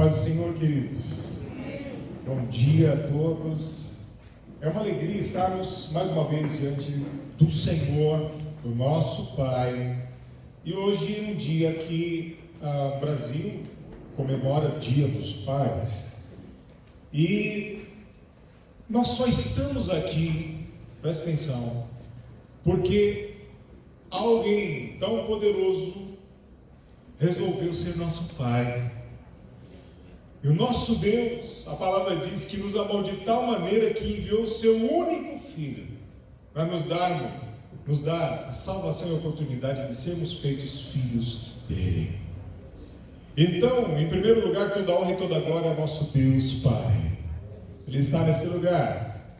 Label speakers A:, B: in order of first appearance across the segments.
A: Paz do Senhor, queridos. Bom dia a todos. É uma alegria estarmos mais uma vez diante do Senhor, do nosso Pai. E hoje é um dia que o Brasil comemora o Dia dos Pais. E nós só estamos aqui, presta atenção, porque alguém tão poderoso resolveu ser nosso Pai. E o nosso Deus, a palavra diz que nos amou de tal maneira que enviou o seu único Filho para nos dar a salvação e a oportunidade de sermos feitos filhos dele. Então, em primeiro lugar, toda honra e toda glória é nosso Deus Pai. Ele está nesse lugar.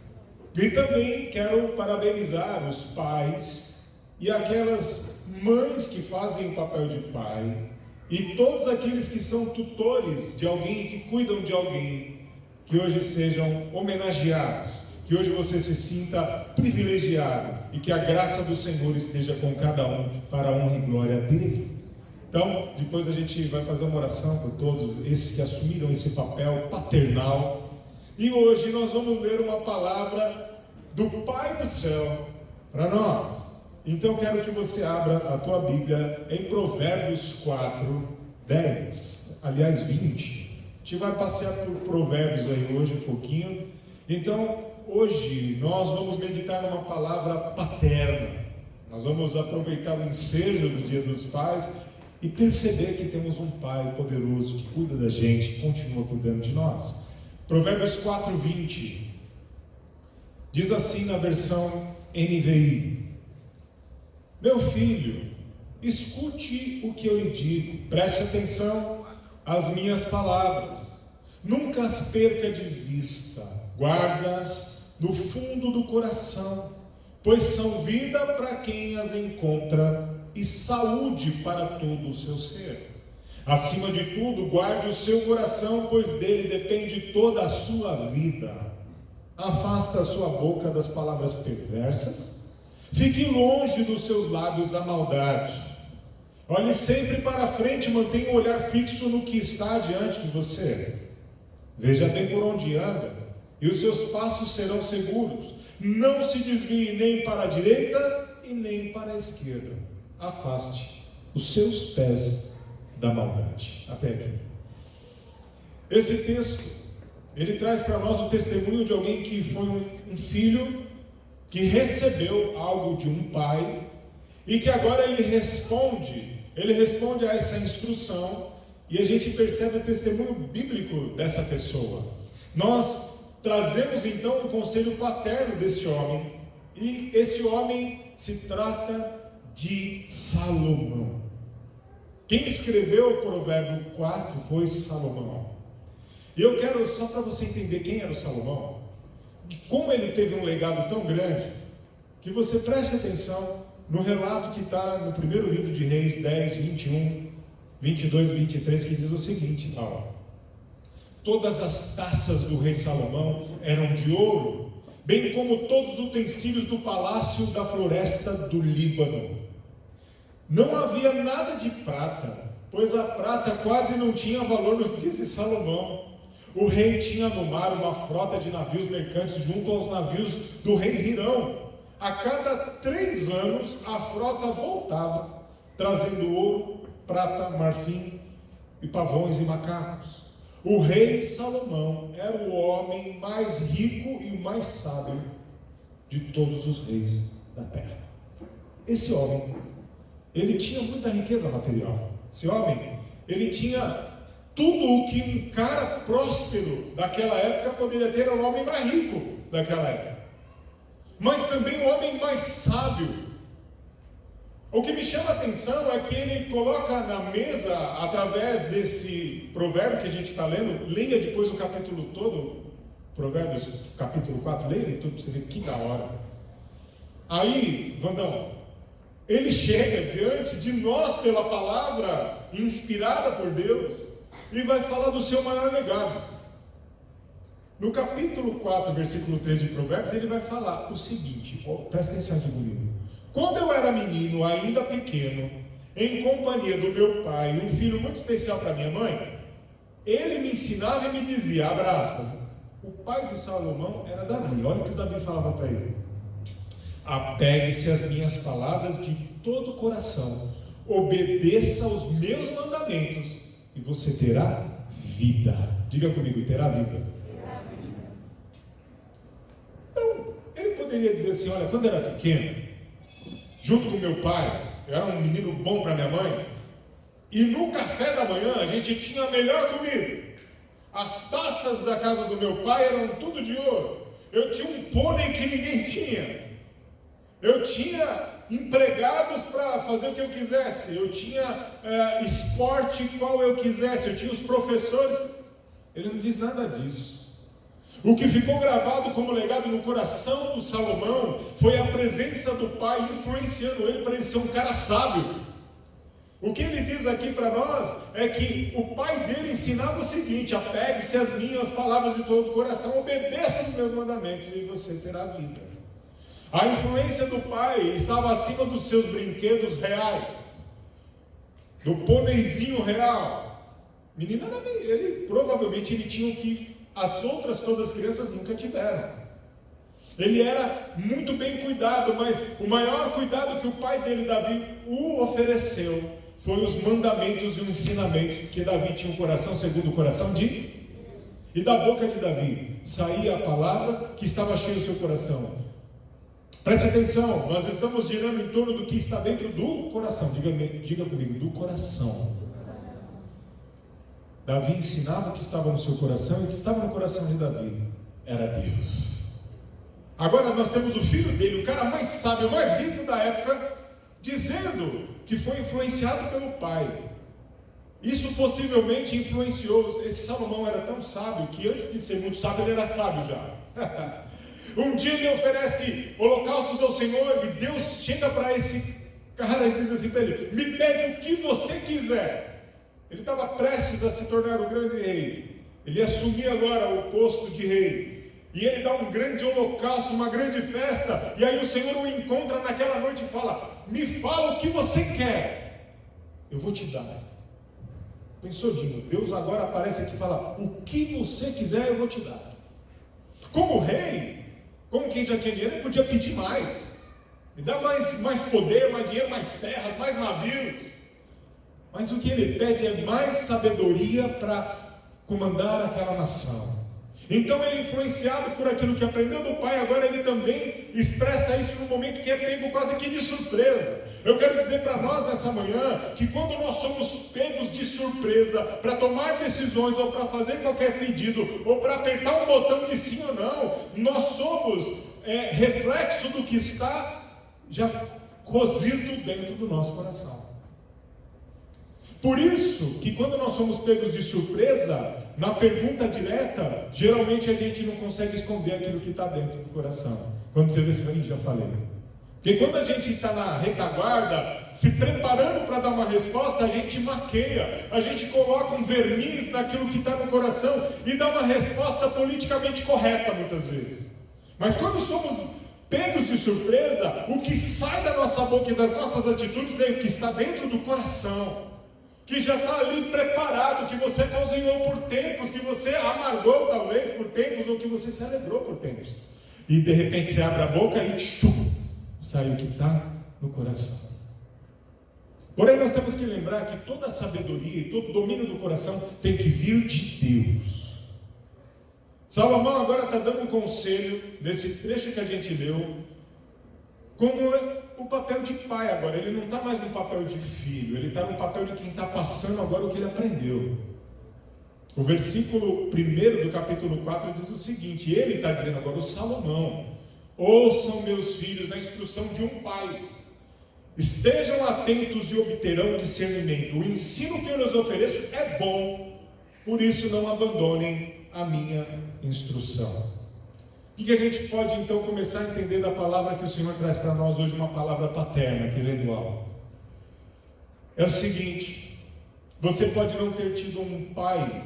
A: E também quero parabenizar os pais e aquelas mães que fazem o papel de pai, e todos aqueles que são tutores de alguém, que cuidam de alguém, que hoje sejam homenageados, que hoje você se sinta privilegiado, e que a graça do Senhor esteja com cada um, para a honra e glória dele. Então, depois a gente vai fazer uma oração por todos esses que assumiram esse papel paternal, e hoje nós vamos ler uma palavra do Pai do céu para nós. Então quero que você abra a tua Bíblia em Provérbios 4, 10, aliás 20. A gente vai passear por Provérbios aí hoje um pouquinho. Então hoje nós vamos meditar numa palavra paterna. Nós vamos aproveitar o ensejo do Dia dos Pais e perceber que temos um Pai poderoso que cuida da gente, que continua cuidando de nós. Provérbios 4, 20 diz assim na versão NVI: Meu filho, escute o que eu lhe digo, preste atenção às minhas palavras, nunca as perca de vista, guarda-as no fundo do coração, pois são vida para quem as encontra e saúde para todo o seu ser. Acima de tudo, guarde o seu coração, pois dele depende toda a sua vida. Afasta a sua boca das palavras perversas, fique longe dos seus lábios a maldade. Olhe sempre para a frente, mantenha o olhar fixo no que está diante de você. Veja bem por onde anda, e os seus passos serão seguros. Não se desvie nem para a direita e nem para a esquerda. Afaste os seus pés da maldade. Até aqui. Esse texto, ele traz para nós o testemunho de alguém que foi um filho que recebeu algo de um pai, e que agora ele responde a essa instrução, e a gente percebe o testemunho bíblico dessa pessoa. Nós trazemos então o conselho paterno desse homem, e esse homem se trata de Salomão. Quem escreveu o Provérbio 4 foi Salomão. E eu quero, só para você entender quem era o Salomão, como ele teve um legado tão grande, que você preste atenção no relato que está no primeiro livro de Reis 10, 21, 22 e 23, que diz o seguinte: todas as taças do rei Salomão eram de ouro, bem como todos os utensílios do palácio da floresta do Líbano. Não havia nada de prata, pois a prata quase não tinha valor nos dias de Salomão. O rei tinha no mar uma frota de navios mercantes junto aos navios do rei Hirão. A cada 3 anos a frota voltava, trazendo ouro, prata, marfim e pavões e macacos. O rei Salomão era o homem mais rico e mais sábio de todos os reis da terra. Esse homem, ele tinha muita riqueza material. Esse homem, ele tinha tudo o que um cara próspero daquela época poderia ter. Era o homem mais rico daquela época, mas também o homem mais sábio. O que me chama a atenção é que ele coloca na mesa, através desse provérbio que a gente está lendo, leia depois o capítulo todo, Provérbios capítulo 4, leia tudo para você ver que da hora. Aí, Vandão, ele chega diante de nós pela palavra inspirada por Deus, e vai falar do seu maior legado. No capítulo 4, versículo 13 de Provérbios, ele vai falar o seguinte, presta atenção aqui comigo. Quando eu era menino, ainda pequeno, em companhia do meu pai, um filho muito especial para minha mãe, ele me ensinava e me dizia, abre aspas, o pai de Salomão era Davi. Olha o que Davi falava para ele: apegue-se às minhas palavras de todo o coração, obedeça aos meus mandamentos e você terá vida. Diga comigo, terá vida. Então, ele poderia dizer assim, olha, quando eu era pequeno, junto com meu pai, eu era um menino bom para minha mãe, e no café da manhã a gente tinha a melhor comida. As taças da casa do meu pai eram tudo de ouro. Eu tinha um pônei que ninguém tinha. Eu tinha empregados para fazer o que eu quisesse. Eu tinha esporte qual eu quisesse. Eu tinha os professores. Ele não diz nada disso. O que ficou gravado como legado no coração do Salomão foi a presença do pai influenciando ele para ele ser um cara sábio. O que ele diz aqui para nós é que o pai dele ensinava o seguinte: apegue-se às minhas palavras de todo o coração, obedeça os meus mandamentos e você terá vida. A influência do pai estava acima dos seus brinquedos reais, do pôneizinho real. Menina, ele provavelmente ele tinha o que as outras todas as crianças nunca tiveram. Ele era muito bem cuidado, mas o maior cuidado que o pai dele, Davi, o ofereceu foi os mandamentos e os ensinamentos, porque Davi tinha um coração segundo o coração de... E da boca de Davi saía a palavra que estava cheia do seu coração. Preste atenção, nós estamos girando em torno do que está dentro do coração. Diga comigo, do coração. Davi ensinava o que estava no seu coração, e o que estava no coração de Davi era Deus. Agora nós temos o filho dele, o cara mais sábio, mais rico da época, dizendo que foi influenciado pelo pai. Isso possivelmente influenciou. Esse Salomão era tão sábio que antes de ser muito sábio ele era sábio já. Um dia ele oferece holocaustos ao Senhor e Deus chega para esse cara e diz assim para ele: me pede o que você quiser. Ele estava prestes a se tornar o grande rei. Ele assumia agora o posto de rei. E ele dá um grande holocausto, uma grande festa. E aí o Senhor o encontra naquela noite e fala: me fala o que você quer, eu vou te dar. Pensou, Dino? Deus agora aparece aqui e fala: o que você quiser eu vou te dar. Como rei, como quem já tinha dinheiro, ele podia pedir mais. Me dá mais poder, mais dinheiro, mais terras, mais navios. Mas o que ele pede é mais sabedoria para comandar aquela nação. Então ele, influenciado por aquilo que aprendeu do pai, agora ele também expressa isso no momento que é pego quase que de surpresa. Eu quero dizer para nós nessa manhã, que quando nós somos pegos de surpresa, para tomar decisões, ou para fazer qualquer pedido, ou para apertar um botão de sim ou não, nós somos reflexo do que está já cozido dentro do nosso coração. Por isso que quando nós somos pegos de surpresa, na pergunta direta, geralmente a gente não consegue esconder aquilo que está dentro do coração. Quando você vê assim, já falei. Porque quando a gente está na retaguarda, se preparando para dar uma resposta, a gente maqueia, a gente coloca um verniz naquilo que está no coração e dá uma resposta politicamente correta muitas vezes. Mas quando somos pegos de surpresa, o que sai da nossa boca e das nossas atitudes é o que está dentro do coração, que já está ali preparado, que você cozinhou por tempos, que você amargou talvez por tempos, ou que você se alegrou por tempos. E de repente você abre a boca e sai o que está no coração. Porém nós temos que lembrar que toda a sabedoria e todo o domínio do coração tem que vir de Deus. Salomão agora está dando um conselho, nesse trecho que a gente leu, como o papel de pai agora. Ele não está mais no papel de filho, ele está no papel de quem está passando agora o que ele aprendeu. O versículo 1 do capítulo 4 diz o seguinte, ele está dizendo agora, o Salomão: ouçam meus filhos a instrução de um pai, estejam atentos e obterão discernimento. O ensino que eu lhes ofereço é bom, por isso não abandonem a minha instrução. O que a gente pode então começar a entender da palavra que o Senhor traz para nós hoje, uma palavra paterna que vem do alto? É o seguinte: você pode não ter tido um pai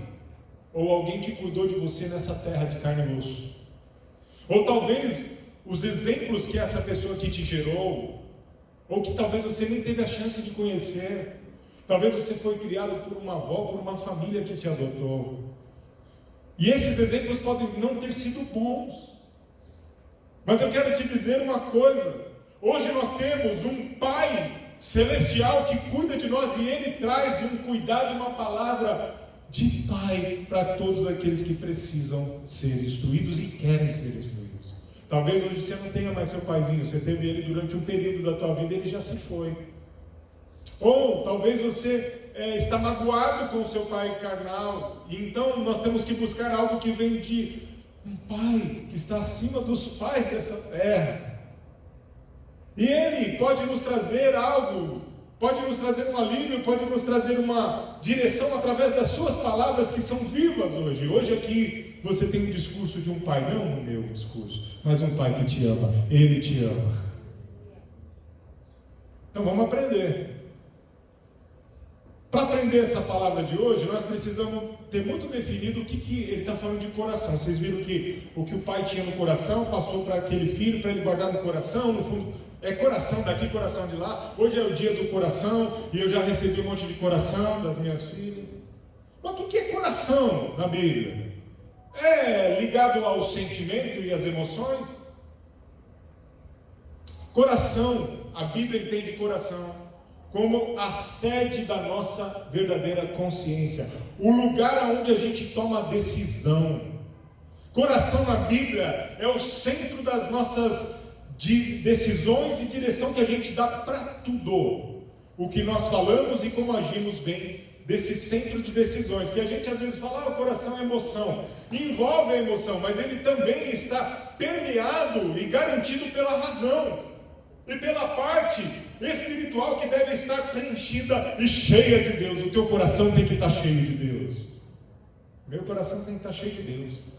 A: ou alguém que cuidou de você nessa terra de carne e osso, ou talvez os exemplos que essa pessoa que te gerou, ou que talvez você nem teve a chance de conhecer, Talvez você foi criado por uma avó, por uma família que te adotou. E esses exemplos podem não ter sido bons. Mas eu quero te dizer uma coisa. Hoje nós temos um Pai celestial que cuida de nós e Ele traz um cuidado, uma palavra de Pai para todos aqueles que precisam ser instruídos e querem ser instruídos. Talvez hoje você não tenha mais seu paizinho, você teve ele durante um período da tua vida e ele já se foi. Ou talvez você está magoado com o seu pai carnal, e então nós temos que buscar algo que vem de um pai que está acima dos pais dessa terra. E Ele pode nos trazer algo, pode nos trazer um alívio, pode nos trazer uma direção através das suas palavras que são vivas hoje. Hoje aqui você tem um discurso de um pai, não o meu discurso, mas um pai que te ama, Ele te ama. Então vamos aprender. Para aprender essa palavra de hoje, nós precisamos ter muito definido o que ele está falando de coração. Vocês viram que o que o pai tinha no coração passou para aquele filho, para ele guardar no coração. No fundo, é coração daqui, coração de lá. Hoje é o dia do coração e eu já recebi um monte de coração das minhas filhas. Mas o que é coração na Bíblia? É ligado ao sentimento e às emoções? Coração, a Bíblia entende coração como a sede da nossa verdadeira consciência, o lugar onde a gente toma a decisão. Coração na Bíblia é o centro das nossas decisões e direção que a gente dá para tudo. O que nós falamos e como agimos bem desse centro de decisões, que a gente às vezes fala, o coração é emoção, envolve a emoção, mas ele também está permeado e garantido pela razão e pela parte espiritual que deve estar preenchida e cheia de Deus. O teu coração tem que estar cheio de Deus. Meu coração tem que estar cheio de Deus.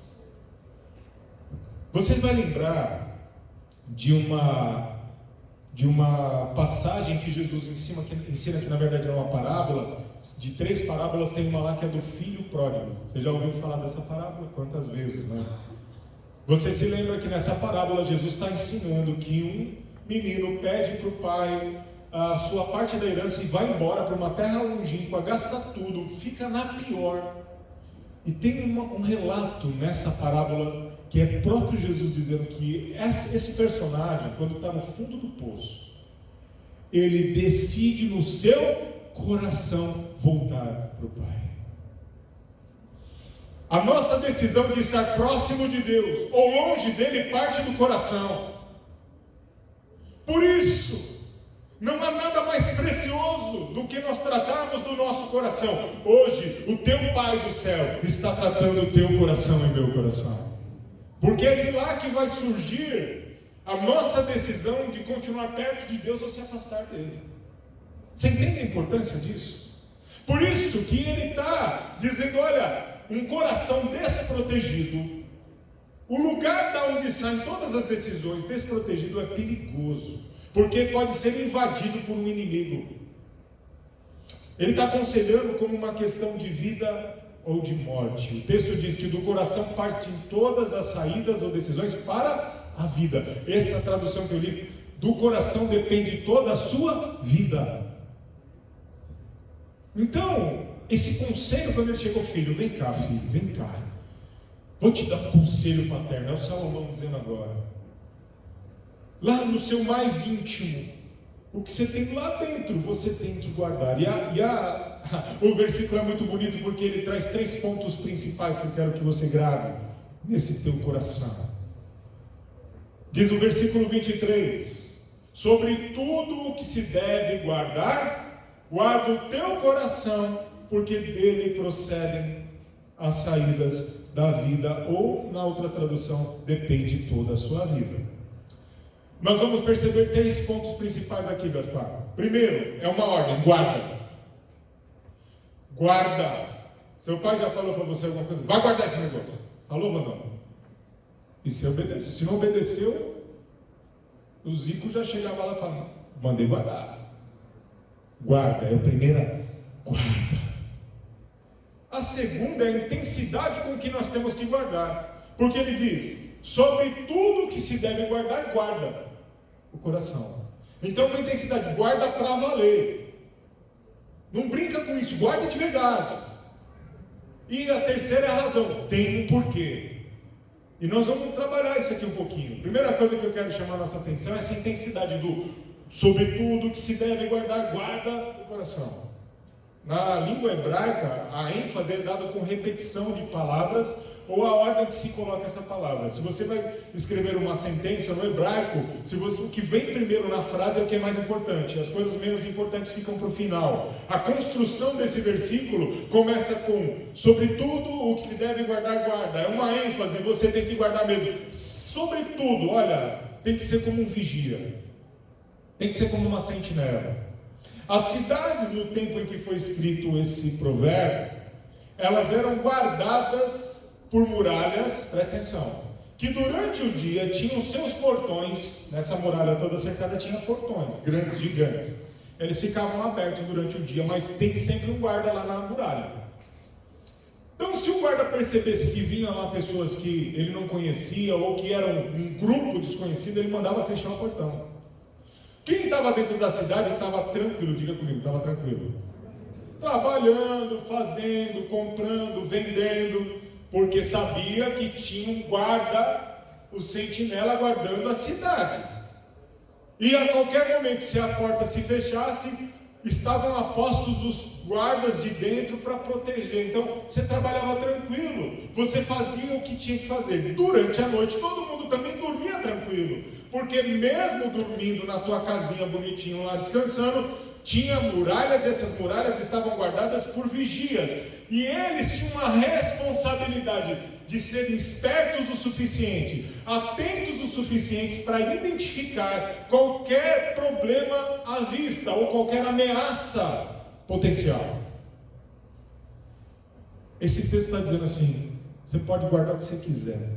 A: Você vai lembrar de uma passagem que Jesus ensina que na verdade é uma parábola. De 3 parábolas, tem uma lá que é do filho pródigo. Você já ouviu falar dessa parábola? Quantas vezes, né? Você se lembra que nessa parábola Jesus está ensinando que um menino pede para o pai a sua parte da herança e vai embora para uma terra longínqua, gasta tudo, fica na pior. E tem um relato nessa parábola que é próprio Jesus dizendo que esse personagem, quando está no fundo do poço, ele decide no seu coração voltar para o Pai. A nossa decisão de estar próximo de Deus ou longe dele parte do coração. Por isso, não há nada mais precioso do que nós tratarmos do nosso coração. Hoje, o teu Pai do céu está tratando o teu coração e meu coração. Porque é de lá que vai surgir a nossa decisão de continuar perto de Deus ou se afastar dele. Você entende a importância disso? Por isso que ele está dizendo, olha, um coração desprotegido, o lugar da onde saem todas as decisões desprotegido é perigoso, porque pode ser invadido por um inimigo. Ele está aconselhando como uma questão de vida ou de morte. O texto diz que do coração partem todas as saídas ou decisões para a vida. Essa tradução que eu li, do coração depende toda a sua vida. Então, esse conselho, quando ele chegou, filho, vem cá, vou te dar um conselho paterno, é o Salomão dizendo agora. Lá no seu mais íntimo, o que você tem lá dentro, você tem que guardar. O versículo é muito bonito porque ele traz 3 pontos principais que eu quero que você grave nesse teu coração. Diz o versículo 23: sobre tudo o que se deve guardar, guarda o teu coração, porque dele procedem as saídas da vida, ou na outra tradução, depende toda a sua vida. Nós vamos perceber 3 pontos principais aqui, Gaspar. Primeiro, é uma ordem, guarda. Guarda. Seu pai já falou para você alguma coisa? Vai guardar esse negócio. Falou ou não? E se obedece? Se não obedeceu, o Zico já chegava lá e falava, mandei guardar. Guarda, é a primeira, guarda. A segunda é a intensidade com que nós temos que guardar. Porque ele diz, sobre tudo que se deve guardar, guarda o coração. Então, uma intensidade, guarda para valer. Não brinca com isso, guarda de verdade. E a terceira é a razão, tem um porquê. E nós vamos trabalhar isso aqui um pouquinho. Primeira coisa que eu quero chamar a nossa atenção é essa intensidade do sobretudo que se deve guardar, guarda o coração. Na língua hebraica, a ênfase é dada com repetição de palavras ou a ordem que se coloca essa palavra. Se você vai escrever uma sentença no hebraico, o que vem primeiro na frase é o que é mais importante. As coisas menos importantes ficam para o final. A construção desse versículo começa com, sobretudo, o que se deve guardar, guarda. É uma ênfase, você tem que guardar mesmo. Sobretudo, olha, tem que ser como um vigia. Tem que ser como uma sentinela. As cidades, no tempo em que foi escrito esse provérbio, elas eram guardadas por muralhas, presta atenção, que durante o dia tinham seus portões. Nessa muralha toda cercada tinha portões, grandes, gigantes. Eles ficavam abertos durante o dia, mas tem sempre um guarda lá na muralha. Então, se o guarda percebesse que vinham lá pessoas que ele não conhecia, ou que eram um grupo desconhecido, ele mandava fechar o portão. Quem estava dentro da cidade estava tranquilo, diga comigo, estava tranquilo. Trabalhando, fazendo, comprando, vendendo, porque sabia que tinha um guarda, o sentinela guardando a cidade. E a qualquer momento, se a porta se fechasse, estavam apostos os guardas de dentro para proteger. Então, você trabalhava tranquilo, você fazia o que tinha que fazer. Durante a noite, todo mundo também dormia tranquilo, porque mesmo dormindo na tua casinha bonitinho lá descansando, tinha muralhas, e essas muralhas estavam guardadas por vigias, e eles tinham uma responsabilidade de serem espertos o suficiente, atentos o suficiente para identificar qualquer problema à vista, ou qualquer ameaça potencial. Esse texto está dizendo assim, você pode guardar o que você quiser.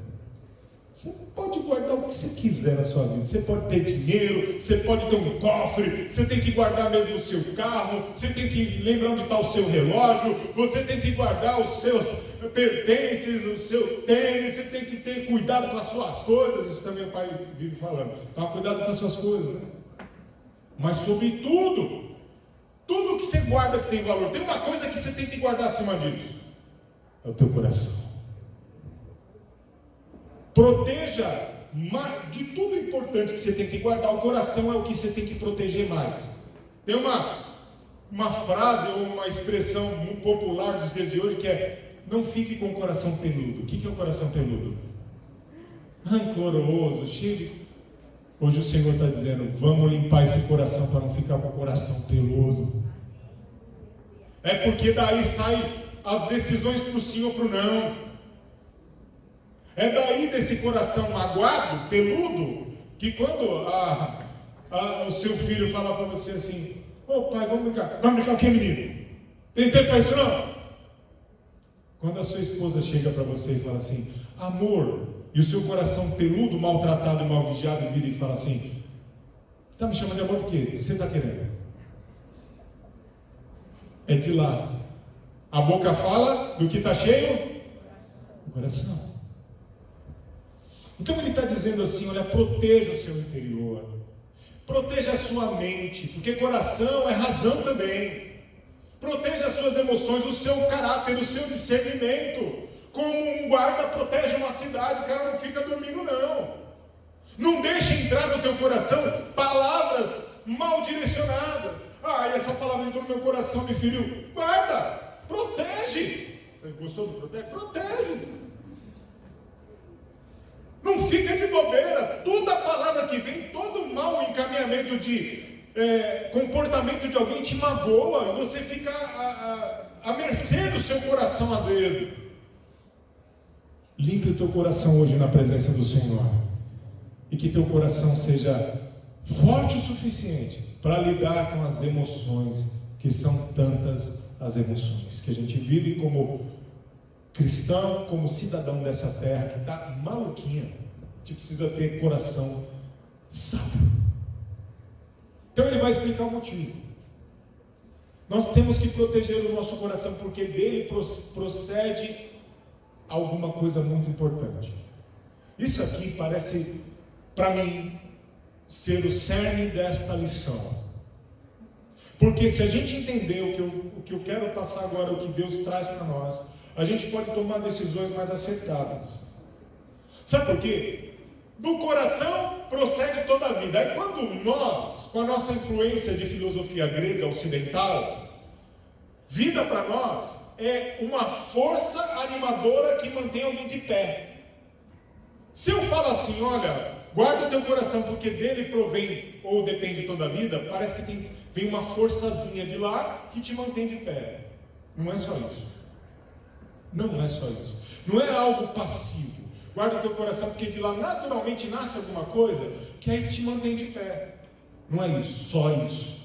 A: Você pode guardar o que você quiser na sua vida. Você pode ter dinheiro, você pode ter um cofre, você tem que guardar mesmo o seu carro, você tem que lembrar onde está o seu relógio, você tem que guardar os seus pertences, o seu tênis, você tem que ter cuidado com as suas coisas. Isso também o pai vive falando. Toma cuidado com as suas coisas, né? Mas sobretudo, tudo que você guarda que tem valor, tem uma coisa que você tem que guardar acima disso: é o teu coração. Proteja de tudo importante que você tem que guardar. O coração é o que você tem que proteger mais. Tem uma frase ou uma expressão muito popular dos dias de hoje que é: não fique com o coração peludo. O que é o coração peludo? Rancoroso, cheio de... Hoje o Senhor está dizendo: vamos limpar esse coração para não ficar com o coração peludo. É porque daí saem as decisões para o sim ou para o não. É daí desse coração magoado, peludo, que quando o seu filho fala para você assim: ô pai, vamos brincar. Vamos brincar o que, menino? Tem tempo para isso não? Quando a sua esposa chega para você e fala assim: amor, e o seu coração peludo, maltratado e mal vigiado vira e fala assim: está me chamando de amor por quê? O que você está querendo? É de lá. A boca fala do que está cheio? O coração. Então ele está dizendo assim: olha, proteja o seu interior, proteja a sua mente, porque coração é razão também. Proteja as suas emoções, o seu caráter, o seu discernimento. Como um guarda protege uma cidade, o cara não fica dormindo não. Não deixe entrar no teu coração palavras mal direcionadas. Ah, e essa palavra entrou no meu coração, me feriu. Guarda, protege. Você gostou do protege? Protege. Não fica de bobeira. Toda palavra que vem, todo mau encaminhamento de comportamento de alguém te magoa, e você fica à mercê do seu coração azedo. Limpe o teu coração hoje na presença do Senhor, e que teu coração seja forte o suficiente para lidar com as emoções, que são tantas as emoções que a gente vive como cristão, como cidadão dessa terra que está maluquinha. A gente precisa ter coração sábio. Então ele vai explicar o motivo. Nós temos que proteger o nosso coração, porque dele procede alguma coisa muito importante. Isso aqui parece, para mim, ser o cerne desta lição. Porque se a gente entender o que eu quero passar agora, o que Deus traz para nós, a gente pode tomar decisões mais acertadas. Sabe por quê? Do coração procede toda a vida. Aí quando nós, com a nossa influência de filosofia grega ocidental, vida para nós é uma força animadora que mantém alguém de pé. Se eu falo assim, olha, guarda o teu coração porque dele provém ou depende toda a vida, parece que vem uma forçazinha de lá que te mantém de pé. Não é só isso. Não é só isso. Não é algo passivo. Guarda o teu coração porque de lá naturalmente nasce alguma coisa que aí te mantém de pé. Não é isso, só isso.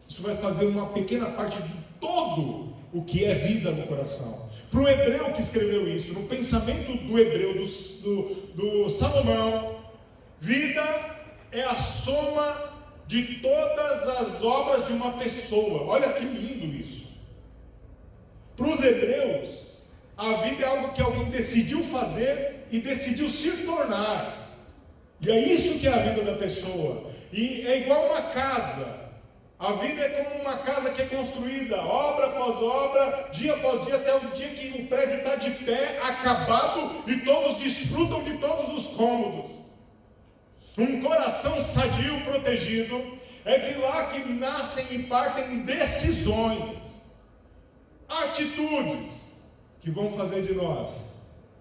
A: Isso vai fazer uma pequena parte de todo o que é vida no coração. Para o hebreu que escreveu isso, no pensamento do hebreu, do Salomão, vida é a soma de todas as obras de uma pessoa. Olha que lindo isso. Para os hebreus, a vida é algo que alguém decidiu fazer e decidiu se tornar. E é isso que é a vida da pessoa. E é igual uma casa. A vida é como uma casa que é construída, obra após obra, dia após dia, até o dia que o prédio está de pé, acabado, e todos desfrutam de todos os cômodos. Um coração sadio, protegido, é de lá que nascem e partem decisões, atitudes, que vão fazer de nós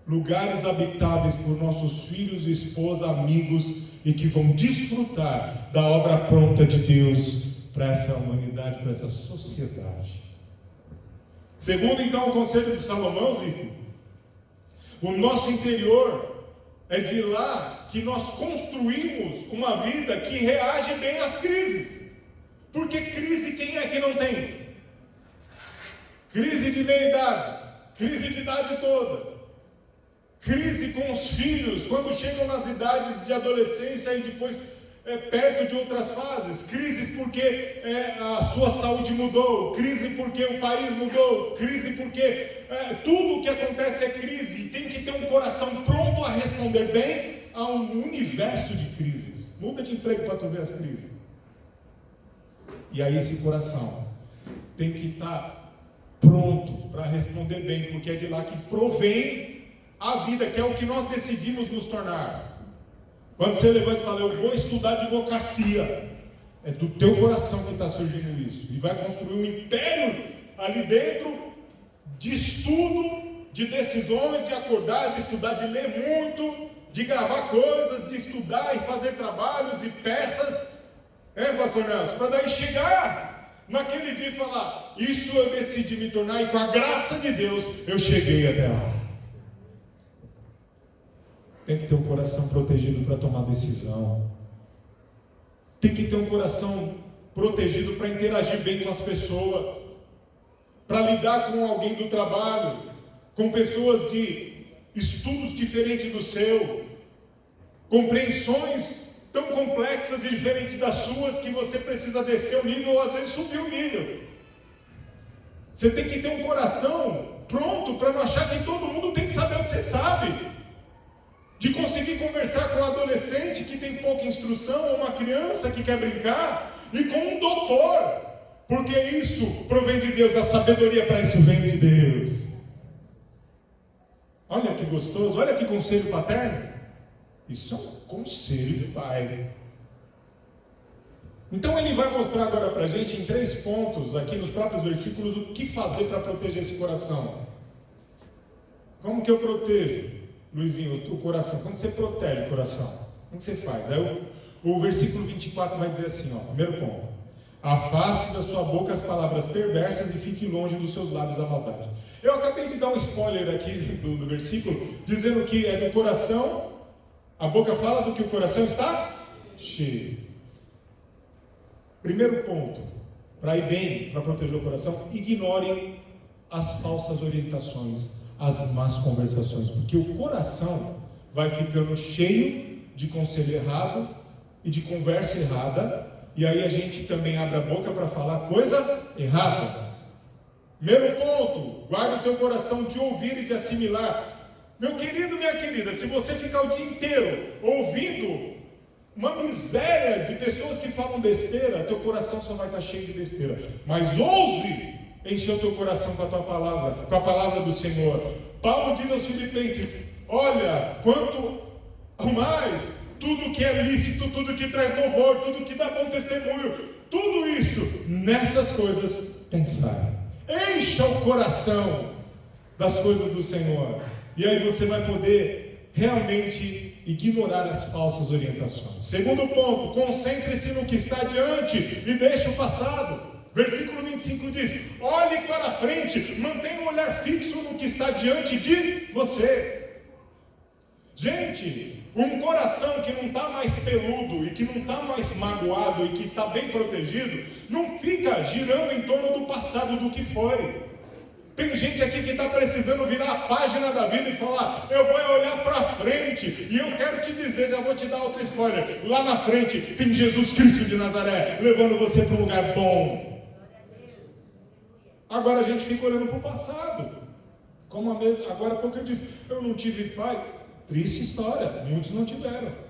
A: lugares habitáveis por nossos filhos, esposa, amigos, e que vão desfrutar da obra pronta de Deus para essa humanidade, para essa sociedade. Segundo então o conselho de Salomão, Zico, o nosso interior é de lá que nós construímos uma vida que reage bem às crises. Porque crise quem é que não tem? Crise de meia-idade, crise de idade toda, crise com os filhos, quando chegam nas idades de adolescência e depois perto de outras fases, crises porque a sua saúde mudou, crise porque o país mudou, crise porque tudo o que acontece é crise, e tem que ter um coração pronto a responder bem a um universo de crises. Muda de emprego para tu ver as crises. E aí esse coração tem que estar pronto para responder bem, porque é de lá que provém a vida, que é o que nós decidimos nos tornar. Quando você levanta e fala, eu vou estudar advocacia, é do teu coração que está surgindo isso, e vai construir um império ali dentro de estudo, de decisões, de acordar, de estudar, de ler muito, de gravar coisas, de estudar e fazer trabalhos e peças, pastor Nelson, para daí chegar naquele dia e falar, isso eu decidi me tornar, e com a graça de Deus eu cheguei até lá. Tem que ter um coração protegido para tomar decisão. Tem que ter um coração protegido para interagir bem com as pessoas, para lidar com alguém do trabalho, com pessoas de estudos diferentes do seu, compreensões tão complexas e diferentes das suas, que você precisa descer o nível ou às vezes subir o nível. Você tem que ter um coração pronto para não achar que todo mundo tem que saber o que você sabe. De conseguir conversar com um adolescente que tem pouca instrução, ou uma criança que quer brincar, e com um doutor, porque isso provém de Deus, a sabedoria para isso vem de Deus. Olha que gostoso, olha que conselho paterno. Isso é um conselho do pai. Então ele vai mostrar agora para a gente, em 3 pontos, aqui nos próprios versículos, o que fazer para proteger esse coração. Como que eu protejo? Luizinho, o coração, quando você protege o coração, como você faz? Aí o versículo 24 vai dizer assim, primeiro ponto: afaste da sua boca as palavras perversas e fique longe dos seus lábios a maldade. Eu acabei de dar um spoiler aqui do versículo, dizendo que é do coração, a boca fala do que o coração está cheio. Primeiro ponto, para ir bem, para proteger o coração, ignore as falsas orientações, as más conversações, porque o coração vai ficando cheio de conselho errado e de conversa errada, e aí a gente também abre a boca para falar coisa errada. Primeiro ponto, guarda o teu coração de ouvir e de assimilar. Meu querido, minha querida, se você ficar o dia inteiro ouvindo uma miséria de pessoas que falam besteira, teu coração só vai estar cheio de besteira. Mas ouse encher o teu coração com a tua palavra, com a palavra do Senhor. Paulo diz aos Filipenses: olha, quanto mais, tudo que é lícito, tudo que traz louvor, tudo que dá bom testemunho, tudo isso, nessas coisas, pensai. Encha o coração das coisas do Senhor, e aí você vai poder realmente ignorar as falsas orientações. Segundo ponto, concentre-se no que está diante e deixe o passado. Versículo 25 diz: olhe para frente, mantenha um olhar fixo no que está diante de você. Gente, um coração que não está mais peludo e que não está mais magoado e que está bem protegido, não fica girando em torno do passado, do que foi. Tem gente aqui que está precisando virar a página da vida e falar: eu vou olhar para frente. E eu quero te dizer, já vou te dar outra história. Lá na frente tem Jesus Cristo de Nazaré, levando você para um lugar bom. Agora a gente fica olhando para o passado. Agora há pouco eu disse: eu não tive pai. Triste história, muitos não tiveram.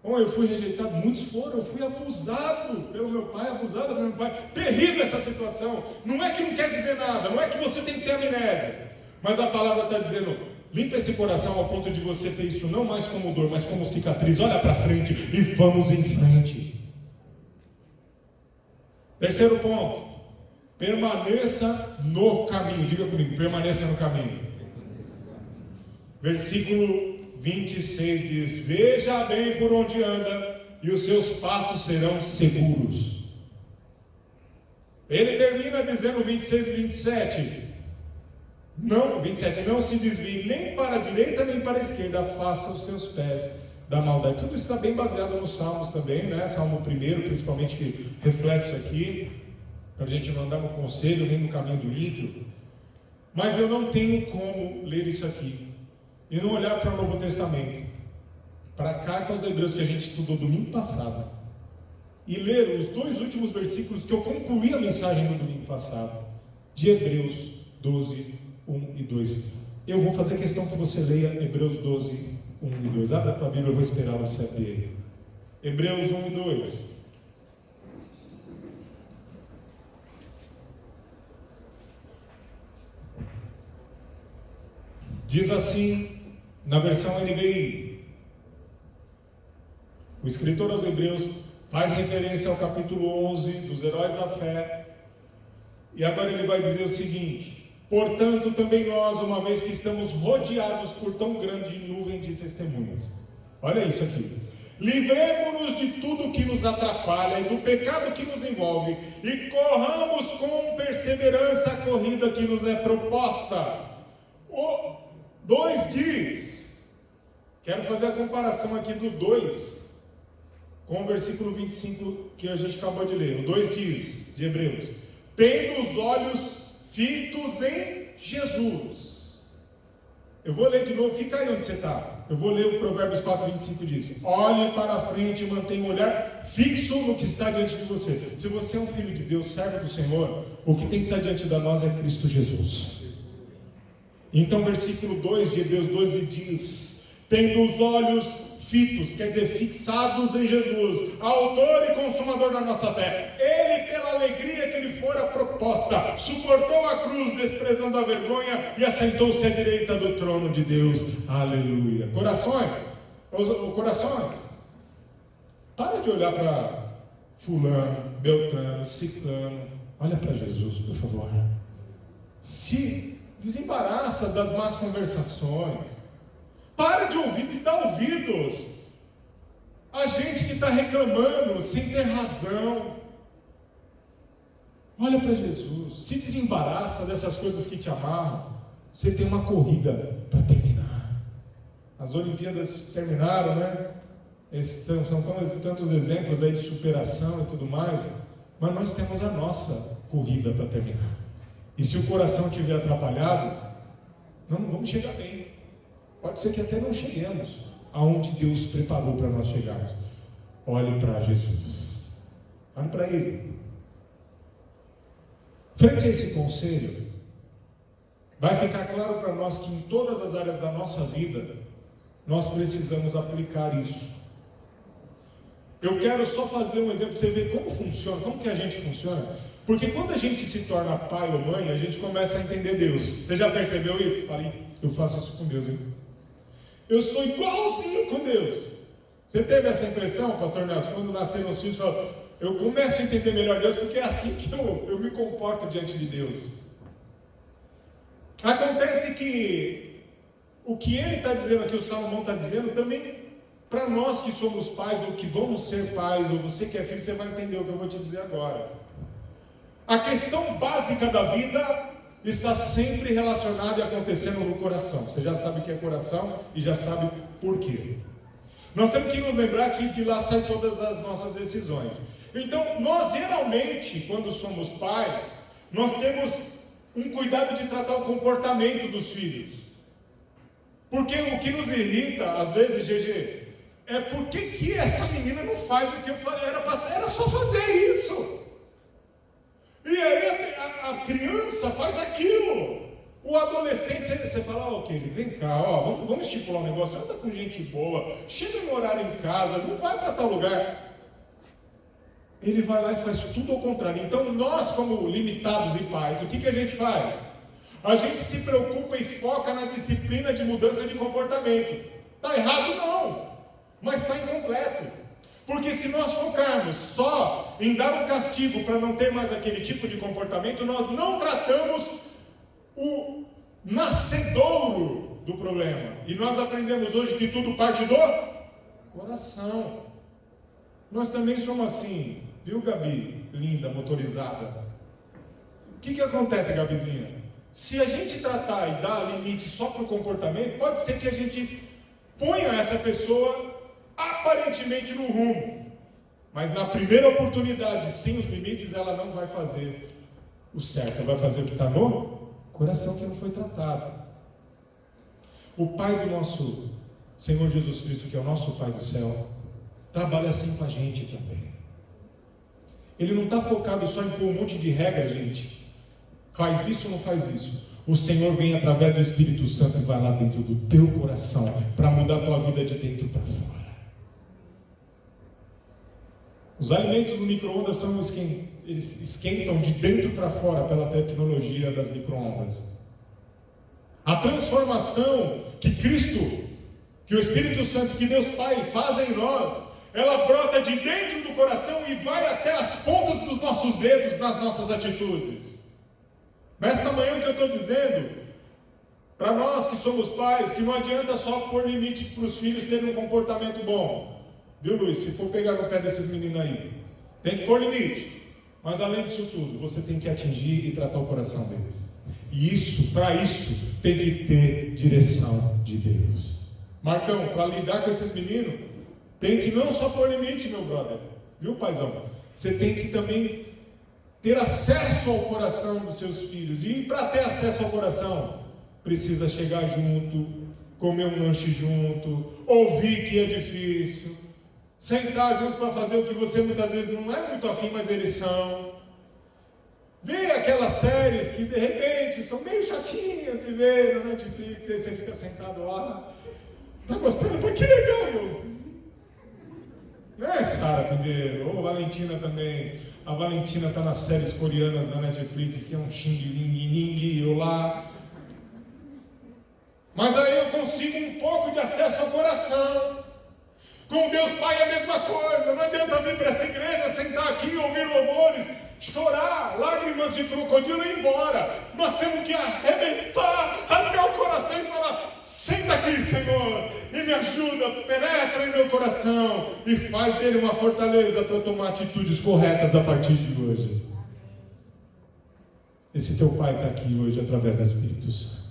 A: Bom, eu fui rejeitado, muitos foram. Eu fui abusado pelo meu pai, abusado pelo meu pai. Terrível essa situação. Não é que não quer dizer nada, não é que você tem que ter amnésia, mas a palavra está dizendo: limpa esse coração ao ponto de você ter isso não mais como dor, mas como cicatriz. Olha para frente e vamos em frente. Terceiro ponto: permaneça no caminho. Diga comigo: permaneça no caminho. Versículo 26 diz: veja bem por onde anda, e os seus passos serão seguros. Ele termina dizendo 26 e 27: não, 27, não se desvie nem para a direita nem para a esquerda, faça os seus pés da maldade. Tudo isso está bem baseado nos Salmos também, né? Salmo 1, principalmente, que reflete isso aqui, para a gente não andar no conselho nem no caminho do ímpio. Mas eu não tenho como ler isso aqui e não olhar para o Novo Testamento, para a carta aos Hebreus que a gente estudou domingo passado, e ler os 2 últimos versículos que eu concluí a mensagem no domingo passado, de Hebreus 12, 1 e 2. Eu vou fazer questão que você leia Hebreus 12, 1 e 2. Abre a tua Bíblia, eu vou esperar você abrir. Hebreus 1 e 2. Diz assim, na versão NVI, o escritor aos Hebreus faz referência ao capítulo 11 dos heróis da fé, e agora ele vai dizer o seguinte: portanto também nós, uma vez que estamos rodeados por tão grande nuvem de testemunhas, olha isso aqui, livremo-nos de tudo que nos atrapalha e do pecado que nos envolve, e corramos com perseverança a corrida que nos é proposta. O 2 diz, quero fazer a comparação aqui do 2 com o versículo 25 que a gente acabou de ler. O 2 diz, de Hebreus: tendo os olhos fitos em Jesus. Eu vou ler de novo, fica aí onde você está. Eu vou ler o Provérbios 4, 25 diz: olhe para a frente e mantenha o olhar fixo no que está diante de você. Se você é um filho de Deus, servo do Senhor, o que tem que estar diante de nós é Cristo Jesus. Então versículo 2 de Hebreus 12 diz: tendo os olhos fitos, quer dizer, fixados em Jesus, autor e consumador da nossa fé. Ele, pela alegria que lhe fora proposta, suportou a cruz, desprezando a vergonha, e assentou-se à direita do trono de Deus. Aleluia. Corações, para de olhar para fulano, beltrano, ciclano. Olha para Jesus, por favor. Se desembaraça das más conversações. Para de ouvir e dar ouvidos a gente que está reclamando sem ter razão. Olha para Jesus. Se desembaraça dessas coisas que te amarram. Você tem uma corrida para terminar. As Olimpíadas terminaram, né? São tantos exemplos aí de superação e tudo mais. Mas nós temos a nossa corrida para terminar. E se o coração estiver atrapalhado, não vamos chegar bem. Pode ser que até não cheguemos aonde Deus preparou para nós chegarmos. Olhe para Jesus. Olhe para Ele. Frente a esse conselho, vai ficar claro para nós que em todas as áreas da nossa vida, nós precisamos aplicar isso. Eu quero só fazer um exemplo para você ver como funciona, como que a gente funciona. Porque quando a gente se torna pai ou mãe, a gente começa a entender Deus. Você já percebeu isso? Falei, eu faço isso com Deus, hein? Eu sou igualzinho com Deus. Você teve essa impressão, pastor Nelson, quando nasceram os filhos, falou, eu começo a entender melhor Deus, porque é assim que eu me comporto diante de Deus. Acontece que o que ele está dizendo aqui, o Salomão está dizendo, também para nós que somos pais, ou que vamos ser pais, ou você que é filho, você vai entender o que eu vou te dizer agora. A questão básica da vida está sempre relacionada e acontecendo no coração. Você já sabe o que é coração e já sabe por quê. Nós temos que nos lembrar que de lá saem todas as nossas decisões. Então, nós geralmente, quando somos pais, nós temos um cuidado de tratar o comportamento dos filhos. Porque o que nos irrita, às vezes, GG, é por que essa menina não faz o que eu falei, era só fazer isso. E aí a criança faz aquilo. O adolescente, você fala, ok, vem cá, ó, vamos estipular um negócio, anda com gente boa, chega no horário em casa, não vai para tal lugar. Ele vai lá e faz tudo ao contrário. Então nós, como limitados e pais, o que a gente faz? A gente se preocupa e foca na disciplina de mudança de comportamento. Está errado? Não, mas está incompleto. Porque se nós focarmos só em dar um castigo para não ter mais aquele tipo de comportamento, nós não tratamos o nascedouro do problema. E nós aprendemos hoje que tudo parte do coração. Nós também somos assim, viu, Gabi? Linda, motorizada. O que acontece, Gabizinha? Se a gente tratar e dar limite só para o comportamento, pode ser que a gente ponha essa pessoa aparentemente no rumo, mas na primeira oportunidade, sem os limites, ela não vai fazer o certo, ela vai fazer o que está no coração, que não foi tratado. O Pai do nosso Senhor Jesus Cristo, que é o nosso Pai do céu, trabalha assim com a gente também. Ele não está focado só em pôr um monte de regra, gente. Faz isso ou não faz isso. O Senhor vem através do Espírito Santo e vai lá dentro do teu coração para mudar a tua vida de dentro para fora. Os alimentos no micro-ondas eles esquentam de dentro para fora pela tecnologia das micro-ondas. A transformação que Cristo, que o Espírito Santo, que Deus Pai faz em nós, ela brota de dentro do coração e vai até as pontas dos nossos dedos nas nossas atitudes. Nesta manhã o que eu estou dizendo, para nós que somos pais, que não adianta só pôr limites para os filhos terem um comportamento bom. Viu, Luiz? Se for pegar no pé desses meninos aí, tem que pôr limite. Mas além disso tudo, você tem que atingir e tratar o coração deles. E isso, para isso, tem que ter direção de Deus. Marcão, para lidar com esses meninos, tem que não só pôr limite, meu brother. Viu, paizão? Você tem que também ter acesso ao coração dos seus filhos. E para ter acesso ao coração, precisa chegar junto, comer um lanche junto, ouvir que é difícil, sentar junto para fazer o que você muitas vezes não é muito afim, mas eles são. Ver aquelas séries que de repente são meio chatinhas de ver no Netflix, aí você fica sentado lá, tá gostando? Pô, que legal, eu. Né, Sara Pinheiro? Ou Valentina também. A Valentina está nas séries coreanas da Netflix, que é um Xing Ling Ning, eu lá. Mas aí eu consigo um pouco de acesso ao coração. Com Deus Pai é a mesma coisa. Não adianta vir para essa igreja, sentar aqui, ouvir louvores, chorar, lágrimas de crocodilo e ir embora. Nós temos que arrebentar, rasgar o coração e falar: senta aqui, Senhor, e me ajuda, penetra em meu coração e faz dele uma fortaleza para eu tomar atitudes corretas a partir de hoje. Esse teu Pai está aqui hoje através do Espírito Santo.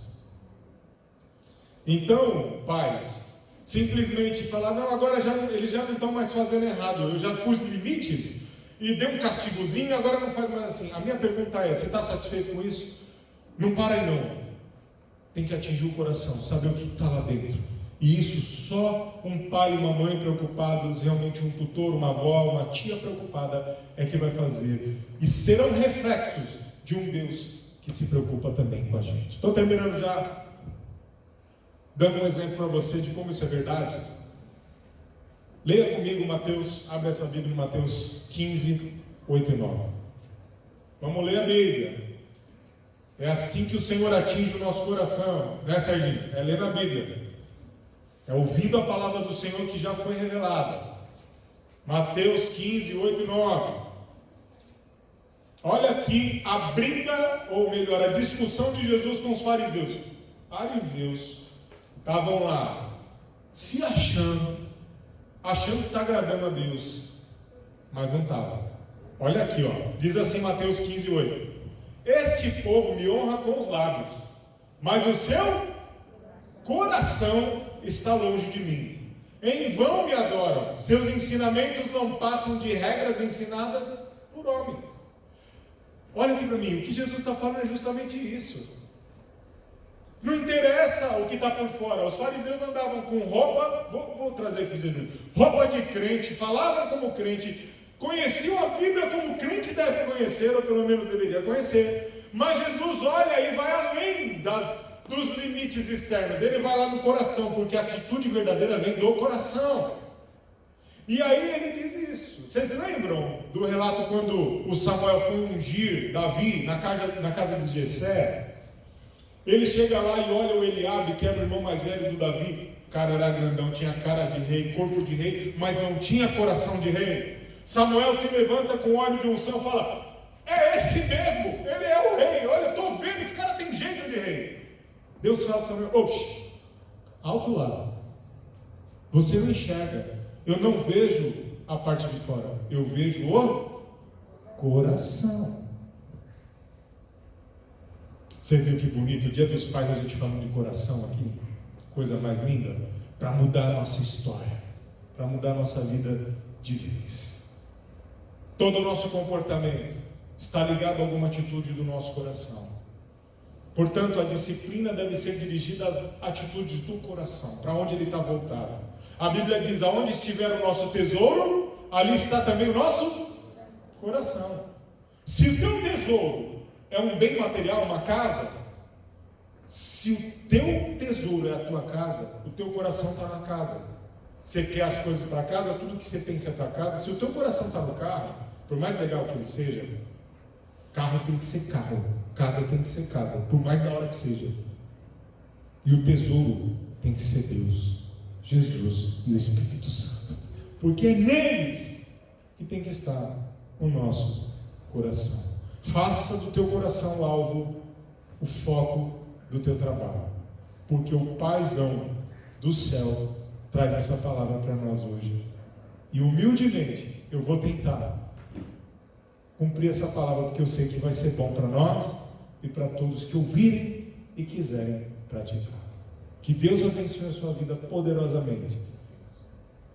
A: Então, pais, simplesmente falar: não, agora eles já não estão mais fazendo errado, eu já pus limites e dei um castigozinho, agora não faz mais assim. A minha pergunta é: você está satisfeito com isso? Não para aí não. Tem que atingir o coração, saber o que está lá dentro. E isso só um pai e uma mãe preocupados, realmente um tutor, uma avó, uma tia preocupada é que vai fazer. E serão reflexos de um Deus que se preocupa também com a gente. Estou terminando já, dando um exemplo para você de como isso é verdade. Leia comigo Mateus, abre a sua Bíblia em Mateus 15, 8 e 9. Vamos ler a Bíblia. É assim que o Senhor atinge o nosso coração, né, Serginho? É ler a Bíblia. É ouvindo a palavra do Senhor que já foi revelada. Mateus 15, 8 e 9. Olha aqui a briga, ou melhor, a discussão de Jesus com os fariseus. Fariseus estavam lá, se achando que está agradando a Deus, mas não estava. Olha aqui, ó, diz assim Mateus 15, 8. Este povo me honra com os lábios, mas o seu coração está longe de mim. Em vão me adoram, seus ensinamentos não passam de regras ensinadas por homens. Olha aqui para mim, o que Jesus está falando é justamente isso. Não interessa o que está por fora. Os fariseus andavam com roupa, vou trazer aqui Jesus, roupa de crente, falavam como crente, conheciam a Bíblia como crente deve conhecer, ou pelo menos deveria conhecer. Mas Jesus olha e vai além dos limites externos. Ele vai lá no coração, porque a atitude verdadeira vem do coração. E aí ele diz isso. Vocês lembram do relato quando o Samuel foi ungir Davi na casa de Jessé? Ele chega lá e olha o Eliabe, que era o irmão mais velho do Davi. O cara era grandão, tinha cara de rei, corpo de rei, mas não tinha coração de rei. Samuel se levanta com óleo de unção e fala: é esse mesmo, ele é o rei. Olha, eu estou vendo, esse cara tem jeito de rei. Deus fala para Samuel: oxe, alto lá, você não enxerga. Eu não vejo a parte de fora, eu vejo o coração. Você viu que bonito? O Dia dos Pais a gente falando de coração aqui, coisa mais linda, para mudar a nossa história, para mudar a nossa vida de vez. Todo o nosso comportamento está ligado a alguma atitude do nosso coração. Portanto, a disciplina deve ser dirigida às atitudes do coração, para onde ele está voltado. A Bíblia diz: aonde estiver o nosso tesouro, ali está também o nosso coração. Se o teu tesouro é um bem material, uma casa, se o teu tesouro é a tua casa, o teu coração está na casa. Você quer as coisas para casa, tudo que você pensa é para casa. Se o teu coração está no carro, por mais legal que ele seja, carro tem que ser carro, casa tem que ser casa, por mais da hora que seja. E o tesouro tem que ser Deus, Jesus e o Espírito Santo, porque é neles que tem que estar o nosso coração. Faça do teu coração o alvo, o foco do teu trabalho, porque o Paizão do céu traz essa palavra para nós hoje. E humildemente eu vou tentar cumprir essa palavra, porque eu sei que vai ser bom para nós e para todos que ouvirem e quiserem praticar. Que Deus abençoe a sua vida poderosamente.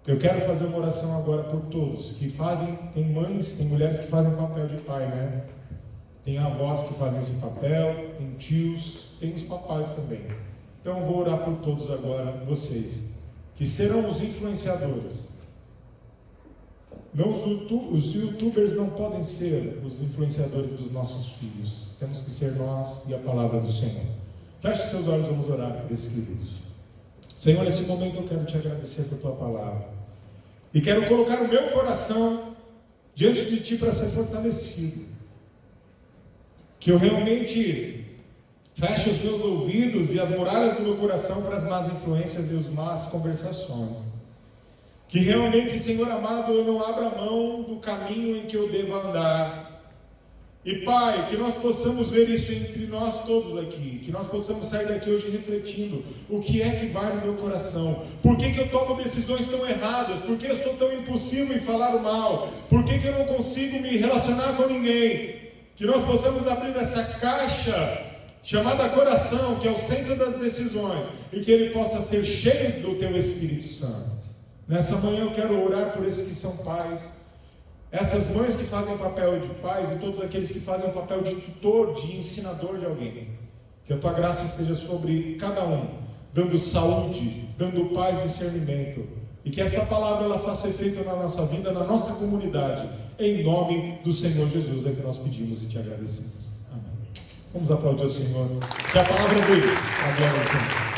A: Eu quero fazer uma oração agora por todos que fazem, tem mães, tem mulheres que fazem o papel de pai, né? Tem avós que fazem esse papel, tem tios, tem os papais também. Então eu vou orar por todos agora, vocês, que serão os influenciadores. Não, os youtubers não podem ser os influenciadores dos nossos filhos. Temos que ser nós e a palavra do Senhor. Feche seus olhos, vamos orar por esses queridos. Senhor, nesse momento eu quero te agradecer por tua palavra. E quero colocar o meu coração diante de ti para ser fortalecido. Que eu realmente feche os meus ouvidos e as muralhas do meu coração para as más influências e as más conversações. Que realmente, Senhor amado, eu não abra mão do caminho em que eu devo andar. E Pai, que nós possamos ver isso entre nós todos aqui, que nós possamos sair daqui hoje refletindo o que é que vai no meu coração, por que eu tomo decisões tão erradas, por que eu sou tão impulsivo em falar o mal, por que eu não consigo me relacionar com ninguém. Que nós possamos abrir essa caixa chamada coração, que é o centro das decisões, e que ele possa ser cheio do teu Espírito Santo. Nessa manhã eu quero orar por esses que são pais, essas mães que fazem papel de pais e todos aqueles que fazem o papel de tutor, de ensinador de alguém. Que a tua graça esteja sobre cada um, dando saúde, dando paz e discernimento. E que esta palavra ela faça efeito na nossa vida, na nossa comunidade. Em nome do Senhor Jesus é que nós pedimos e te agradecemos. Amém. Vamos aplaudir o Senhor. Que a palavra dele. A glória ao Senhor.